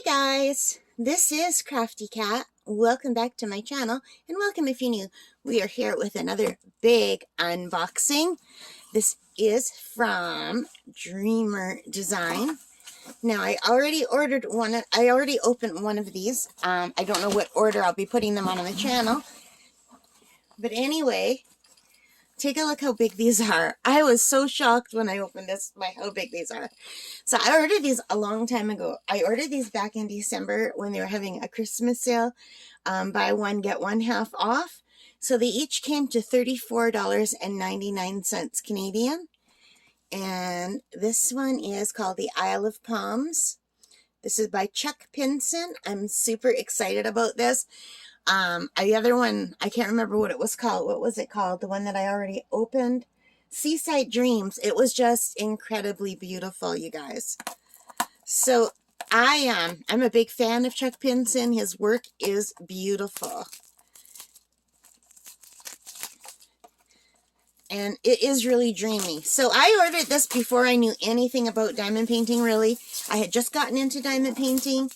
Guys, this is Crafty Cat. Welcome back to my channel, and welcome if you're new. We are here with another big unboxing. This is from Dreamer Design. Now, I already opened one of these. I don't know what order I'll be putting them on the channel. But anyway, take a look how big these are. I was so shocked when I opened this by how big these are. So I ordered these a long time ago. I ordered these back in December when they were having a Christmas sale. Buy one, get one half off. So they each came to $34.99 Canadian. And this one is called the Isle of Palms. This is by Chuck Pinson. I'm super excited about this. The other one, I can't remember what it was called. What was it called? The one that I already opened? Seaside Dreams. It was just incredibly beautiful, you guys. So I'm a big fan of Chuck Pinson. His work is beautiful. And it is really dreamy. So I ordered this before I knew anything about diamond painting, really. I had just gotten into diamond painting.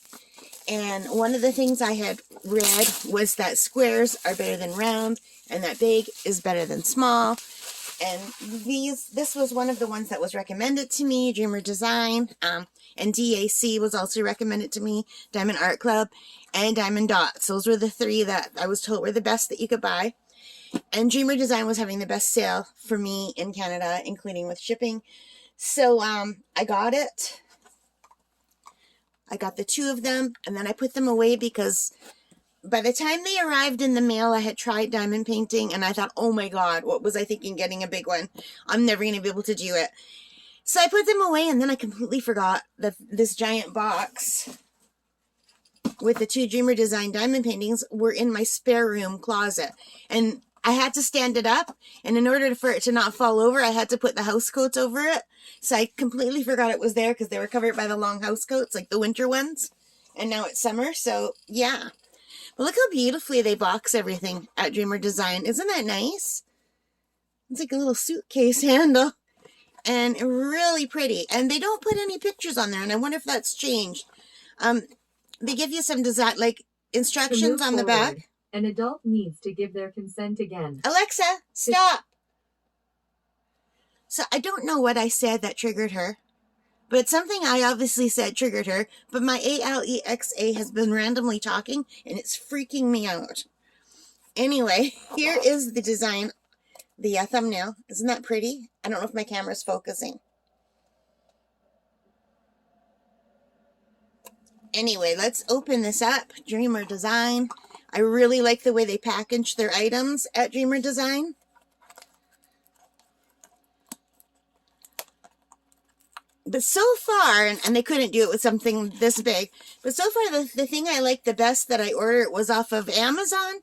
And one of the things I had read was that squares are better than round, and that big is better than small. And this was one of the ones that was recommended to me, Dreamer Design, and DAC was also recommended to me, Diamond Art Club, and Diamond Dots. Those were the three that I was told were the best that you could buy. And Dreamer Design was having the best sale for me in Canada, including with shipping. So I got it. I got the two of them, and then I put them away because by the time they arrived in the mail, I had tried diamond painting, and I thought, oh my God, what was I thinking getting a big one? I'm never going to be able to do it. So I put them away, and then I completely forgot that this giant box with the two Dreamer Design diamond paintings were in my spare room closet. And I had to stand it up, and in order for it to not fall over, I had to put the house coats over it. So I completely forgot it was there because they were covered by the long house coats, like the winter ones. And now it's summer, so yeah. But look how beautifully they box everything at Dreamer Design. Isn't that nice? It's like a little suitcase handle. And really pretty. And they don't put any pictures on there, and I wonder if that's changed. They give you some design, like instructions on the back. An adult needs to give their consent again. Alexa, stop! So I don't know what I said that triggered her, but something I obviously said triggered her, but my Alexa has been randomly talking, and it's freaking me out. Anyway, here is the design, the thumbnail. Isn't that pretty? I don't know if my camera's focusing. Anyway, let's open this up. Dreamer Design. I really like the way they package their items at Dreamer Design. But so far, and they couldn't do it with something this big, but so far the thing I liked the best that I ordered was off of Amazon,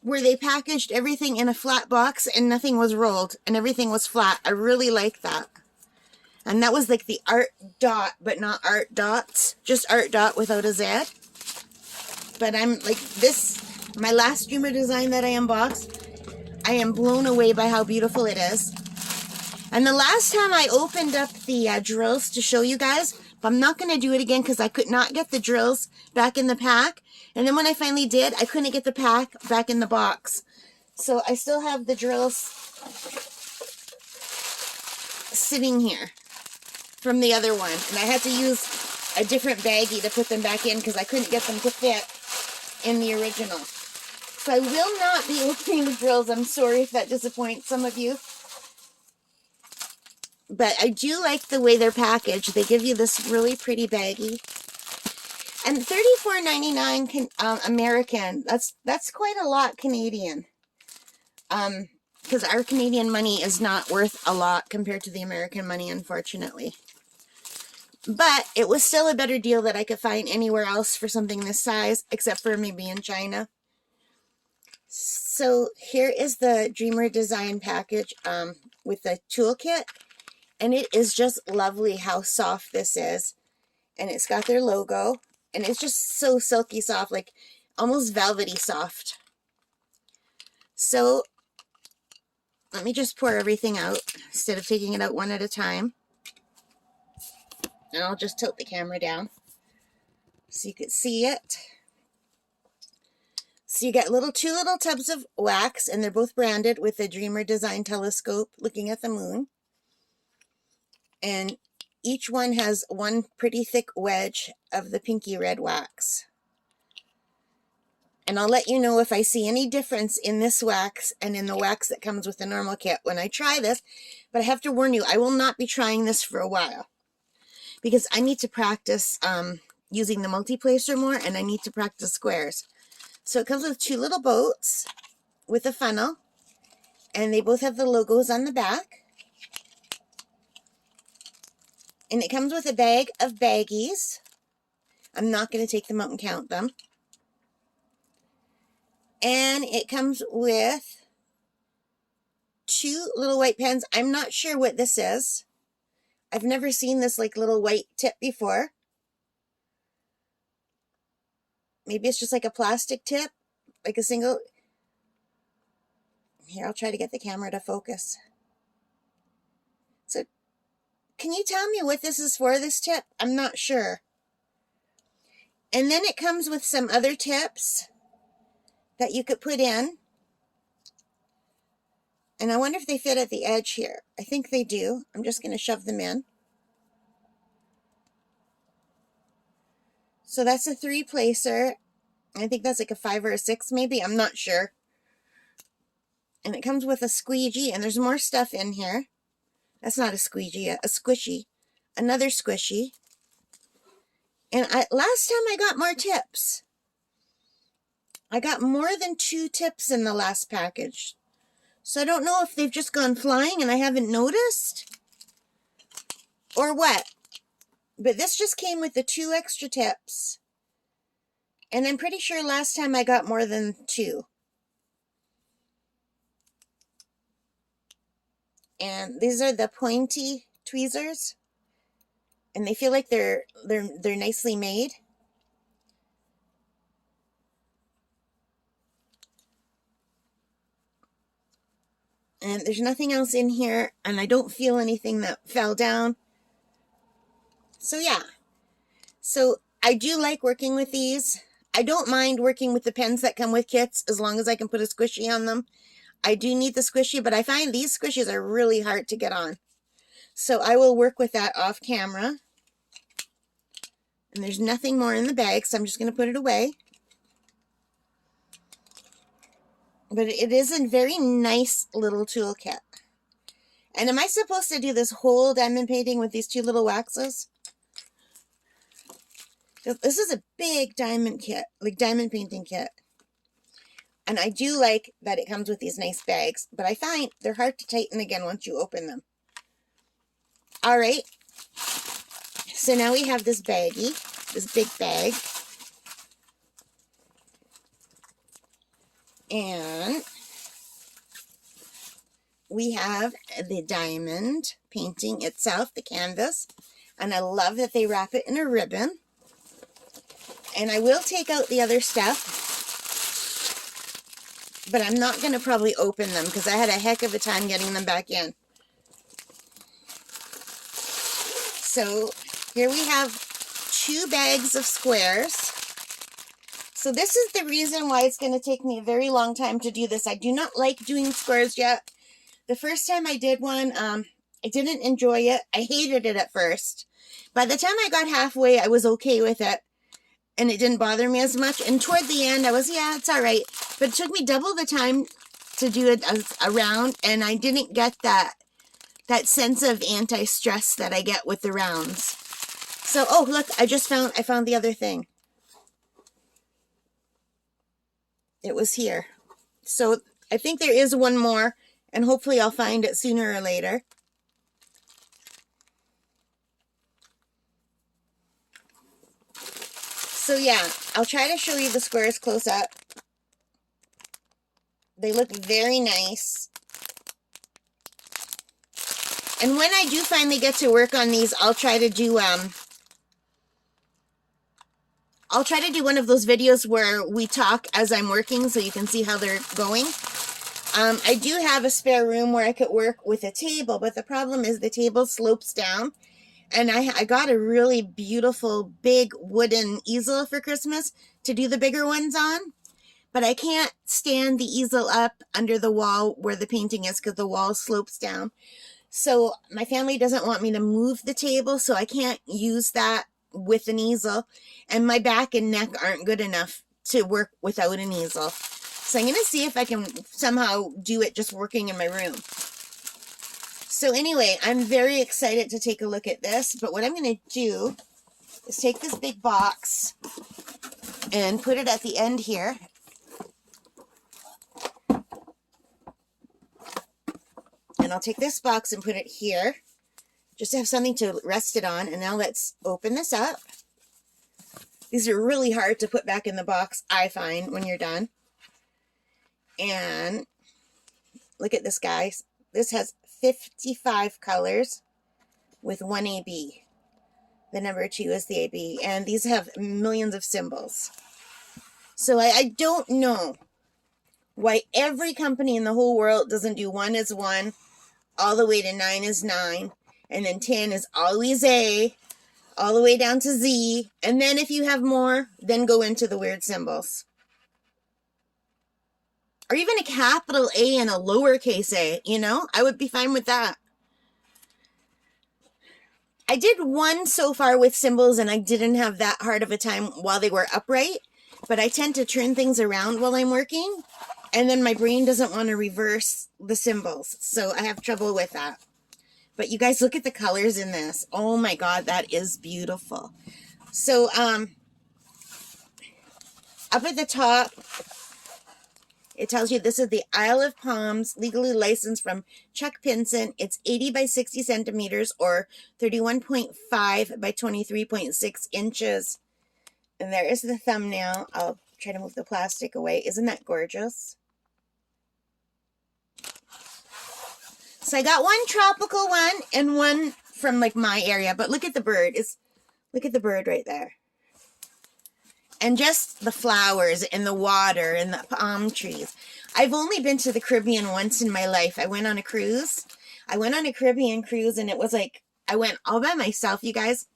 where they packaged everything in a flat box and nothing was rolled and everything was flat. I really like that. And that was like the Art Dot, but not Art Dots, just Art Dot without a Z. But I'm like this, my last Dreamer Design that I unboxed, I am blown away by how beautiful it is. And the last time I opened up the drills to show you guys, but I'm not going to do it again because I could not get the drills back in the pack. And then when I finally did, I couldn't get the pack back in the box. So I still have the drills sitting here from the other one. And I had to use a different baggie to put them back in because I couldn't get them to fit in the original. So I will not be opening the drills. I'm sorry if that disappoints some of you. But I do like the way they're packaged. They give you this really pretty baggie. And $34.99 American. That's quite a lot Canadian. Because our Canadian money is not worth a lot compared to the American money, unfortunately. But it was still a better deal that I could find anywhere else for something this size, except for maybe in China. So here is the Dreamer Design package with the toolkit. And it is just lovely how soft this is. And it's got their logo. And it's just so silky soft, like almost velvety soft. So let me just pour everything out instead of taking it out one at a time. And I'll just tilt the camera down. so you could see it. So you get two little tubs of wax, and they're both branded with the Dreamer Design Telescope looking at the moon. And each one has one pretty thick wedge of the pinky red wax. And I'll let you know if I see any difference in this wax and in the wax that comes with the normal kit when I try this. But I have to warn you, I will not be trying this for a while, because I need to practice using the multi-placer more, and I need to practice squares. So it comes with two little boats with a funnel, and they both have the logos on the back. And it comes with a bag of baggies. I'm not going to take them out and count them. And it comes with two little white pens. I'm not sure what this is. I've never seen this like little white tip before. Maybe it's just like a plastic tip, like a single. Here, I'll try to get the camera to focus. So, can you tell me what this is for, this tip? I'm not sure. And then it comes with some other tips that you could put in. And I wonder if they fit at the edge here. I think they do. I'm just going to shove them in. So that's a 3-placer. I think that's like a 5 or a 6 maybe. I'm not sure. And it comes with a squeegee, and there's more stuff in here. That's not a squeegee, a squishy. Another squishy. And last time I got more tips. I got more than 2 tips in the last package. So I don't know if they've just gone flying and I haven't noticed, or what. But this just came with the 2 extra tips. And I'm pretty sure last time I got more than 2. And these are the Pointy Tweezers. And they feel like they're nicely made. And there's nothing else in here, and I don't feel anything that fell down. So yeah. So I do like working with these. I don't mind working with the pens that come with kits as long as I can put a squishy on them. I do need the squishy, but I find these squishies are really hard to get on. So I will work with that off camera. And there's nothing more in the bag, so I'm just going to put it away. But it is a very nice little toolkit. And am I supposed to do this whole diamond painting with these 2 little waxes? This is a big diamond kit, like diamond painting kit. And I do like that it comes with these nice bags, but I find they're hard to tighten again once you open them. All right. So now we have this baggie, this big bag. And we have the diamond painting itself, the canvas. And I love that they wrap it in a ribbon. And I will take out the other stuff, but I'm not going to probably open them because I had a heck of a time getting them back in. So here we have 2 bags of squares. So this is the reason why it's going to take me a very long time to do this. I do not like doing squares yet. The first time I did one, I didn't enjoy it. I hated it at first. By the time I got halfway, I was okay with it. And it didn't bother me as much. And toward the end, I was, yeah, it's all right. But it took me double the time to do it a round. And I didn't get that sense of anti-stress that I get with the rounds. So, oh, look, I found the other thing. It was here. So I think there is one more. And hopefully I'll find it sooner or later. So yeah, I'll try to show you the squares close up. They look very nice. And when I do finally get to work on these, I'll try to do one of those videos where we talk as I'm working so you can see how they're going. I do have a spare room where I could work with a table, but the problem is the table slopes down. And I got a really beautiful big wooden easel for Christmas to do the bigger ones on. But I can't stand the easel up under the wall where the painting is because the wall slopes down. So my family doesn't want me to move the table, so I can't use that with an easel. And my back and neck aren't good enough to work without an easel. So I'm going to see if I can somehow do it just working in my room. So anyway, I'm very excited to take a look at this. But what I'm going to do is take this big box and put it at the end here. And I'll take this box and put it here, just to have something to rest it on. And now let's open this up. These are really hard to put back in the box, I find, when you're done. And look at this, guys. This has 55 colors with one AB. The number 2 is the AB. And these have millions of symbols. So I don't know why every company in the whole world doesn't do 1 is 1, all the way to 9 is 9, and then 10 is always A, all the way down to Z, and then if you have more, then go into the weird symbols. Or even a capital A and a lowercase a, you know? I would be fine with that. I did one so far with symbols, and I didn't have that hard of a time while they were upright, but I tend to turn things around while I'm working, and then my brain doesn't want to reverse the symbols, so I have trouble with that. But you guys, look at the colors in this. Oh my God, that is beautiful. So, up at the top, it tells you this is the Isle of Palms, legally licensed from Chuck Pinson. It's 80 by 60 centimeters or 31.5 by 23.6 inches. And there is the thumbnail. I'll try to move the plastic away. Isn't that gorgeous? So I got one tropical one and one from like my area. But look at the bird. Look at the bird right there. And just the flowers and the water and the palm trees. I've only been to the Caribbean once in my life. I went on a cruise. I went on a Caribbean cruise, and it was like I went all by myself, you guys,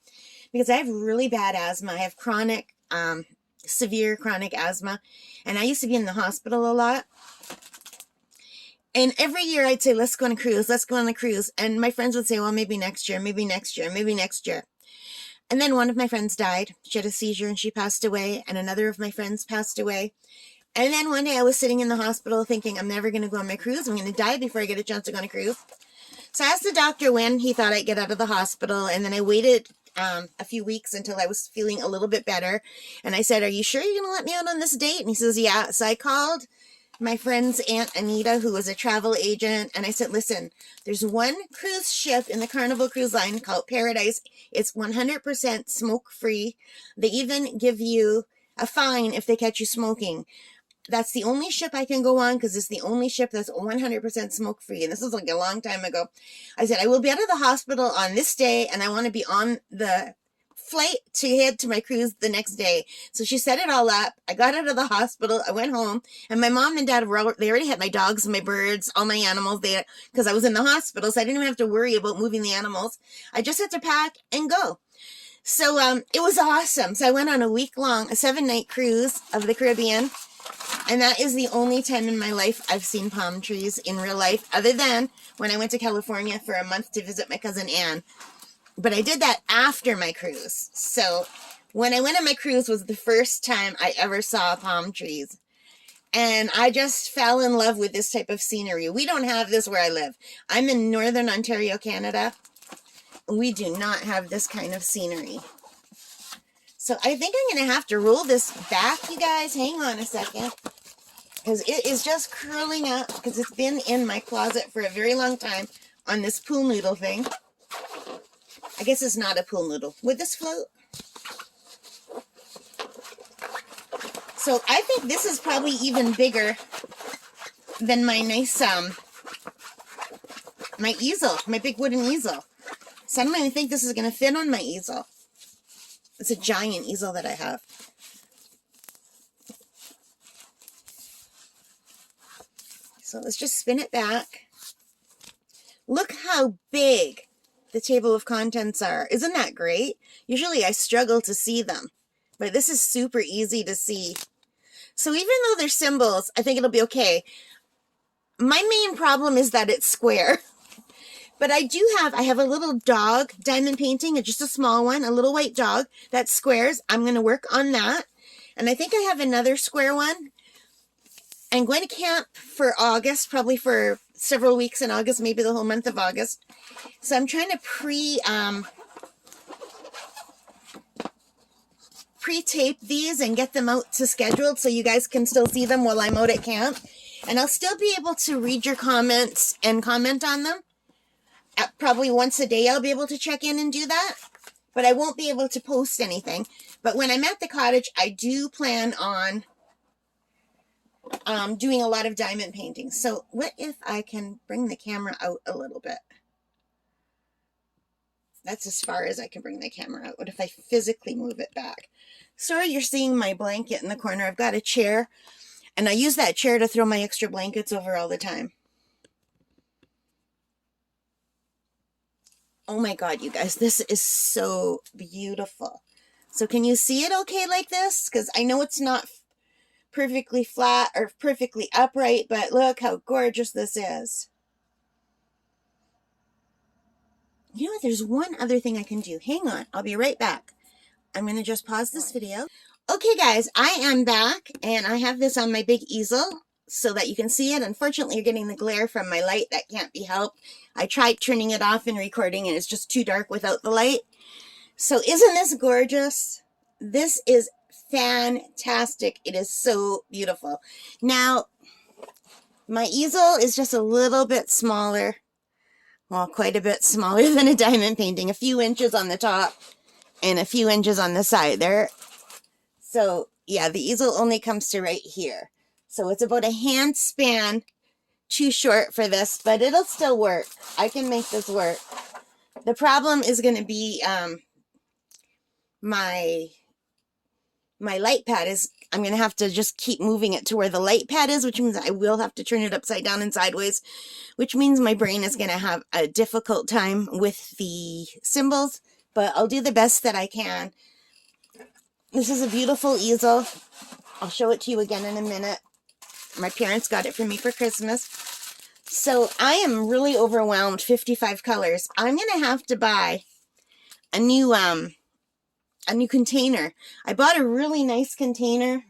because I have really bad asthma. I have chronic, severe chronic asthma, and I used to be in the hospital a lot. And every year I'd say, let's go on a cruise, let's go on a cruise. And my friends would say, well, maybe next year, maybe next year, maybe next year. And then one of my friends died. She had a seizure and she passed away. And another of my friends passed away. And then one day I was sitting in the hospital thinking, I'm never going to go on my cruise. I'm going to die before I get a chance to go on a cruise. So I asked the doctor when he thought I'd get out of the hospital. And then I waited a few weeks until I was feeling a little bit better. And I said, are you sure you're going to let me out on this date? And he says, yeah. So I called my friend's Aunt Anita, who was a travel agent, and I said, listen, there's one cruise ship in the Carnival Cruise Line called Paradise. It's 100% smoke-free. They even give you a fine if they catch you smoking. That's the only ship I can go on because it's the only ship that's 100% smoke-free. And this was like a long time ago. I said, I will be out of the hospital on this day, and I want to be on the flight to head to my cruise the next day. So she set it all up. I got out of the hospital. I went home, and my mom and dad they already had my dogs and my birds, all my animals there, because I was in the hospital, so I didn't even have to worry about moving the animals. I just had to pack and go. So it was awesome. So I went on a 7-night cruise of the Caribbean, and that is the only time in my life I've seen palm trees in real life, other than when I went to California for a month to visit my cousin Anne. But I did that after my cruise. So when I went on my cruise was the first time I ever saw palm trees. And I just fell in love with this type of scenery. We don't have this where I live. I'm in Northern Ontario, Canada. We do not have this kind of scenery. So I think I'm going to have to roll this back, you guys. Hang on a second. Because it is just curling up. Because it's been in my closet for a very long time on this pool noodle thing. I guess it's not a pool noodle. Would this float? So I think this is probably even bigger than my nice, my easel, my big wooden easel. So I don't even think this is going to fit on my easel. It's a giant easel that I have. So let's just spin it back. Look how big the table of contents are. Isn't that great? Usually I struggle to see them, but this is super easy to see. So even though they're symbols, I think it'll be okay. My main problem is that it's square. But I have a little dog diamond painting, just a small one, a little white dog that's squares. I'm going to work on that. And I think I have another square one. I'm going to camp for August, probably for several weeks in August, maybe the whole month of August. So I'm trying to pre-tape these and get them out to scheduled so you guys can still see them while I'm out at camp. And I'll still be able to read your comments and comment on them. Probably once a day I'll be able to check in and do that, but I won't be able to post anything. But when I'm at the cottage, I do plan on doing a lot of diamond painting. So what if I can bring the camera out a little bit? That's as far as I can bring the camera out. What if I physically move it back? Sorry, you're seeing my blanket in the corner. I've got a chair, and I use that chair to throw my extra blankets over all the time. Oh my God, you guys, this is so beautiful. So can you see it okay like this? Because I know it's not perfectly flat or perfectly upright, but look how gorgeous this is. You know what? There's one other thing I can do. Hang on. I'll be right back. I'm going to just pause this video. Okay, guys, I am back, and I have this on my big easel so that you can see it. Unfortunately, you're getting the glare from my light. That can't be helped. I tried turning it off and recording, and it's just too dark without the light. So isn't this gorgeous? This is fantastic. It is so beautiful. Now, my easel is just a little bit smaller. Well, quite a bit smaller than a diamond painting. A few inches on the top and a few inches on the side there. So, yeah, the easel only comes to right here. So it's about a hand span too short for this, but it'll still work. I can make this work. The problem is going to be my light pad is, I'm going to have to just keep moving it to where the light pad is, which means I will have to turn it upside down and sideways, which means my brain is going to have a difficult time with the symbols, but I'll do the best that I can. This is a beautiful easel. I'll show it to you again in a minute. My parents got it for me for Christmas. So I am really overwhelmed. 55 colors. I'm going to have to buy a new container. I bought a really nice container.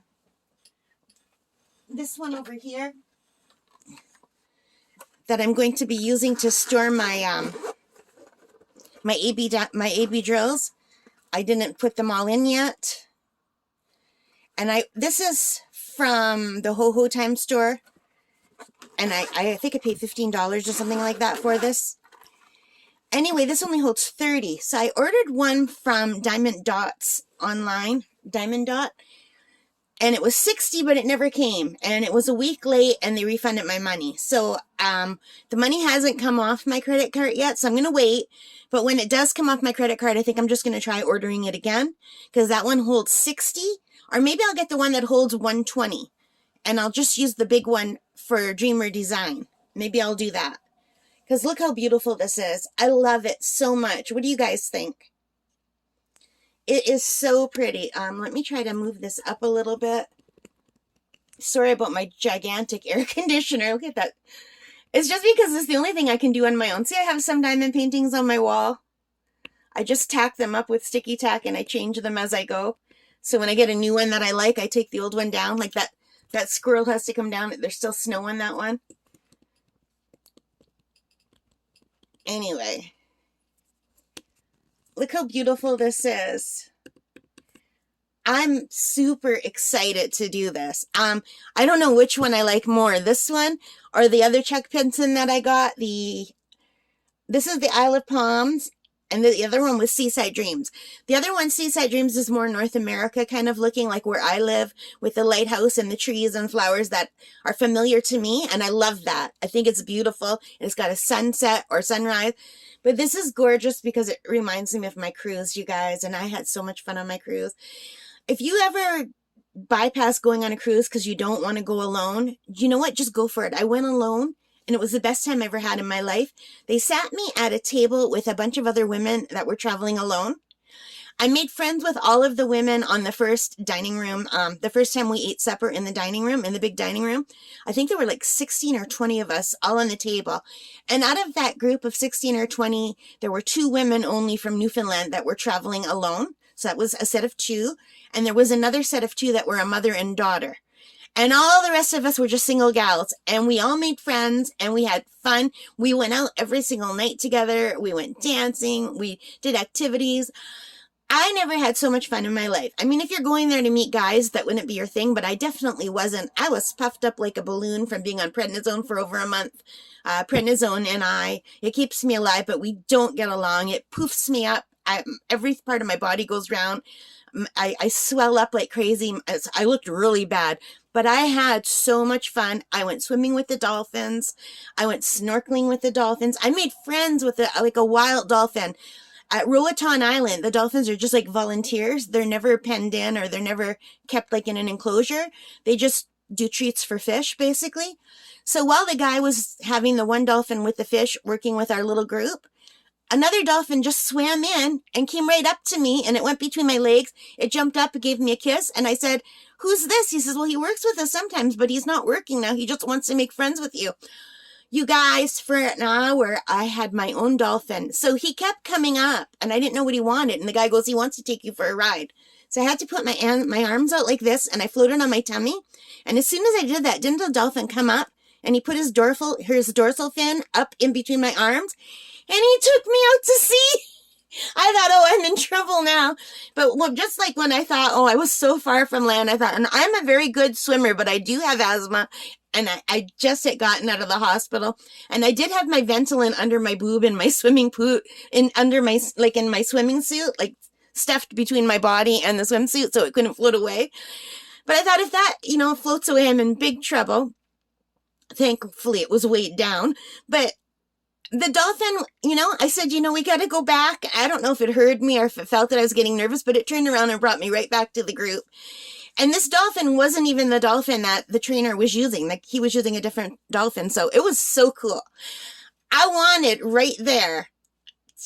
This one over here that I'm going to be using to store my my AB drills. I didn't put them all in yet. And this is from the Ho Ho Time store. And I think I paid $15 or something like that for this. Anyway, this only holds 30. So I ordered one from Diamond Dots online, Diamond Dot. And it was 60, but it never came. And it was a week late, and they refunded my money. So the money hasn't come off my credit card yet, so I'm going to wait. But when it does come off my credit card, I think I'm just going to try ordering it again. Because that one holds 60. Or maybe I'll get the one that holds 120. And I'll just use the big one for Dreamer Design. Maybe I'll do that. Because look how beautiful this is. I love it so much. What do you guys think? It is so pretty. Let me try to move this up a little bit. Sorry about my gigantic air conditioner. Look at that. It's just because it's the only thing I can do on my own. See, I have some diamond paintings on my wall. I just tack them up with sticky tack and I change them as I go. So when I get a new one that I like, I take the old one down. Like that squirrel has to come down. There's still snow on that one. Anyway. Look how beautiful this is. I'm super excited to do this. I don't know which one I like more, this one or the other Chuck Pinson that I got. This is the Isle of Palms, and the other one was Seaside Dreams. The other one, Seaside Dreams, is more North America kind of looking, like where I live, with the lighthouse and the trees and flowers that are familiar to me, and I love that. I think it's beautiful. It's got a sunset or sunrise. But this is gorgeous because it reminds me of my cruise, you guys, and I had so much fun on my cruise. If you ever bypass going on a cruise because you don't want to go alone, you know what? Just go for it. I went alone, and it was the best time I ever had in my life. They sat me at a table with a bunch of other women that were traveling alone. I made friends with all of the women on the first dining room. The first time we ate supper in the dining room, in the big dining room, I think there were like 16 or 20 of us all on the table. And out of that group of 16 or 20, there were 2 women only from Newfoundland that were traveling alone. So that was a set of 2. And there was another set of 2 that were a mother and daughter. And all the rest of us were just single gals, and we all made friends, and we had fun. We went out every single night together. We went dancing. We did activities. I never had so much fun in my life. I mean, if you're going there to meet guys, that wouldn't be your thing, but I definitely wasn't. I was puffed up like a balloon from being on prednisone for over a month. Prednisone and it keeps me alive, but we don't get along. It poofs me up. Every part of my body goes round. I swell up like crazy. I looked really bad. But I had so much fun. I went swimming with the dolphins. I went snorkeling with the dolphins. I made friends with a wild dolphin. At Roatan Island, the dolphins are just like volunteers. They're never penned in, or they're never kept like in an enclosure. They just do treats for fish, basically. So while the guy was having the one dolphin with the fish working with our little group, another dolphin just swam in and came right up to me, and it went between my legs. It jumped up and gave me a kiss, and I said, "Who's this?" He says, "Well, he works with us sometimes, but he's not working now. He just wants to make friends with you." You guys, for an hour, I had my own dolphin. So he kept coming up, and I didn't know what he wanted. And the guy goes, "He wants to take you for a ride." So I had to put my arms out like this, and I floated on my tummy. And as soon as I did that, didn't the dolphin come up? And he put his dorsal fin up in between my arms, and he took me out to sea. I thought, oh, I'm in trouble now. But just like when I thought, oh, I was so far from land, I thought, and I'm a very good swimmer, but I do have asthma. And I just had gotten out of the hospital. And I did have my Ventolin under my boob in my swimming pool, in my swimming suit, like stuffed between my body and the swimsuit so it couldn't float away. But I thought, if that, floats away, I'm in big trouble. Thankfully, it was weighed down. But the dolphin, I said, we got to go back. I don't know if it heard me or if it felt that I was getting nervous, but it turned around and brought me right back to the group. And this dolphin wasn't even the dolphin that the trainer was using. Like, he was using a different dolphin. So it was so cool. I wanted right there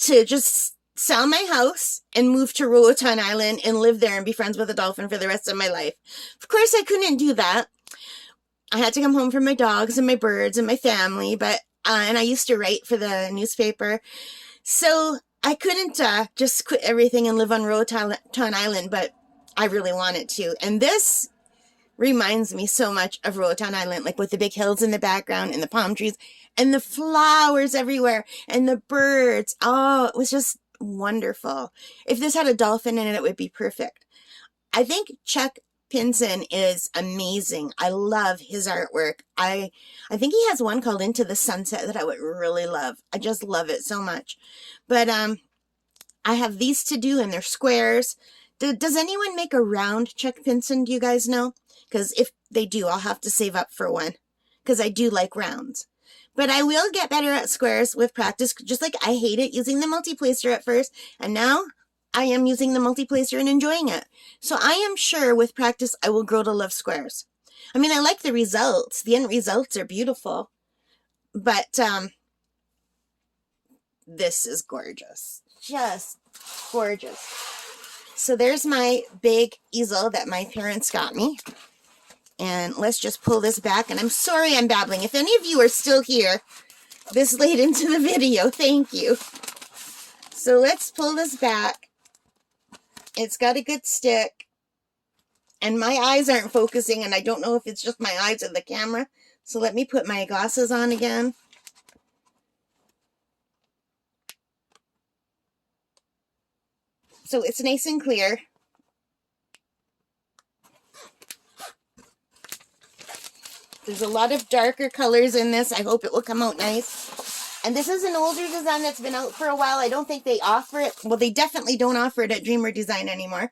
to just sell my house and move to Roatan Island and live there and be friends with a dolphin for the rest of my life. Of course, I couldn't do that. I had to come home for my dogs and my birds and my family, but and I used to write for the newspaper. So I couldn't just quit everything and live on Roatan Island, but I really wanted to. And this reminds me so much of Roatan Island, like with the big hills in the background and the palm trees and the flowers everywhere and the birds. Oh, it was just wonderful. If this had a dolphin in it, it would be perfect. I think Chuck Pinson is amazing. I love his artwork. I think he has one called Into the Sunset that I would really love. I just love it so much. But I have these to do, and they're squares. Does anyone make a round Chuck Pinson? Do you guys know? Because if they do, I'll have to save up for one, because I do like rounds. But I will get better at squares with practice, just like I hated using the multi-placer at first, and now I am using the multi-placer and enjoying it. So I am sure with practice I will grow to love squares. I mean, I like the results. The end results are beautiful. But this is gorgeous. Just gorgeous. So there's my big easel that my parents got me. And let's just pull this back. And I'm sorry I'm babbling. If any of you are still here this late into the video, thank you. So let's pull this back. It's got a good stick. And my eyes aren't focusing, and I don't know if it's just my eyes or the camera. So let me put my glasses on again. So it's nice and clear. There's a lot of darker colors in this. I hope it will come out nice. And this is an older design that's been out for a while. I don't think they offer it. Well, they definitely don't offer it at Dreamer Design anymore.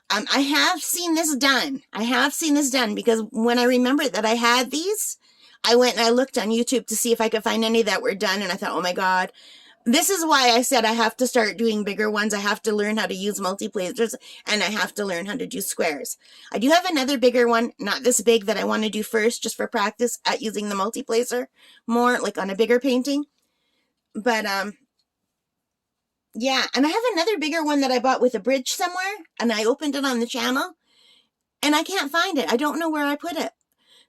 I have seen this done. I have seen this done because when I remembered that I had these, I went and I looked on YouTube to see if I could find any that were done. And I thought, oh my God. this is why I said I have to start doing bigger ones. I have to learn how to use multi-placers, and I have to learn how to do squares. I do have another bigger one, not this big, that I want to do first just for practice at using the multi-placer more, like on a bigger painting. But, yeah, and I have another bigger one that I bought with a bridge somewhere, and I opened it on the channel, and I can't find it. I don't know where I put it.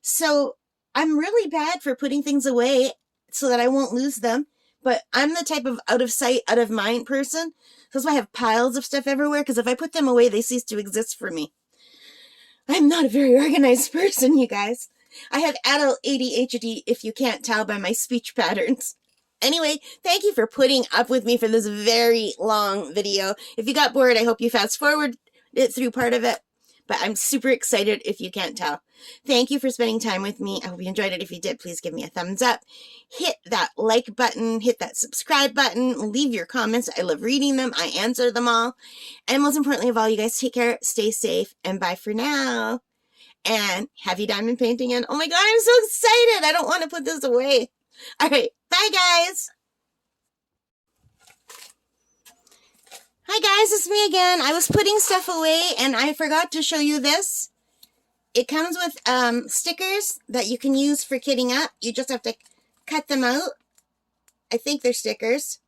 So I'm really bad for putting things away so that I won't lose them. But I'm the type of out of sight, out of mind person. So that's why I have piles of stuff everywhere, because if I put them away, they cease to exist for me. I'm not a very organized person, you guys. I have adult ADHD, if you can't tell by my speech patterns. Anyway, thank you for putting up with me for this very long video. If you got bored, I hope you fast forward it through part of it. But I'm super excited if you can't tell. Thank you for spending time with me. I hope you enjoyed it. If you did, please give me a thumbs up. Hit that like button. Hit that subscribe button. Leave your comments. I love reading them. I answer them all. And most importantly of all, you guys take care, stay safe, and bye for now. And happy diamond painting. And oh my God, I'm so excited. I don't want to put this away. All right. Bye, guys. Hi guys, it's me again. I was putting stuff away and I forgot to show you this. It comes with stickers that you can use for kitting up. You just have to cut them out. I think they're stickers.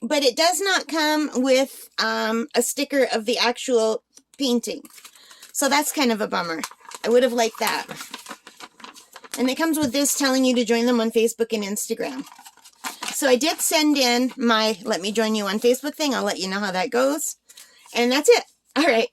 But it does not come with a sticker of the actual painting. So that's kind of a bummer. I would have liked that. And it comes with this telling you to join them on Facebook and Instagram. So I did send in my let me join you on Facebook thing. I'll let you know how that goes. And that's it. All right.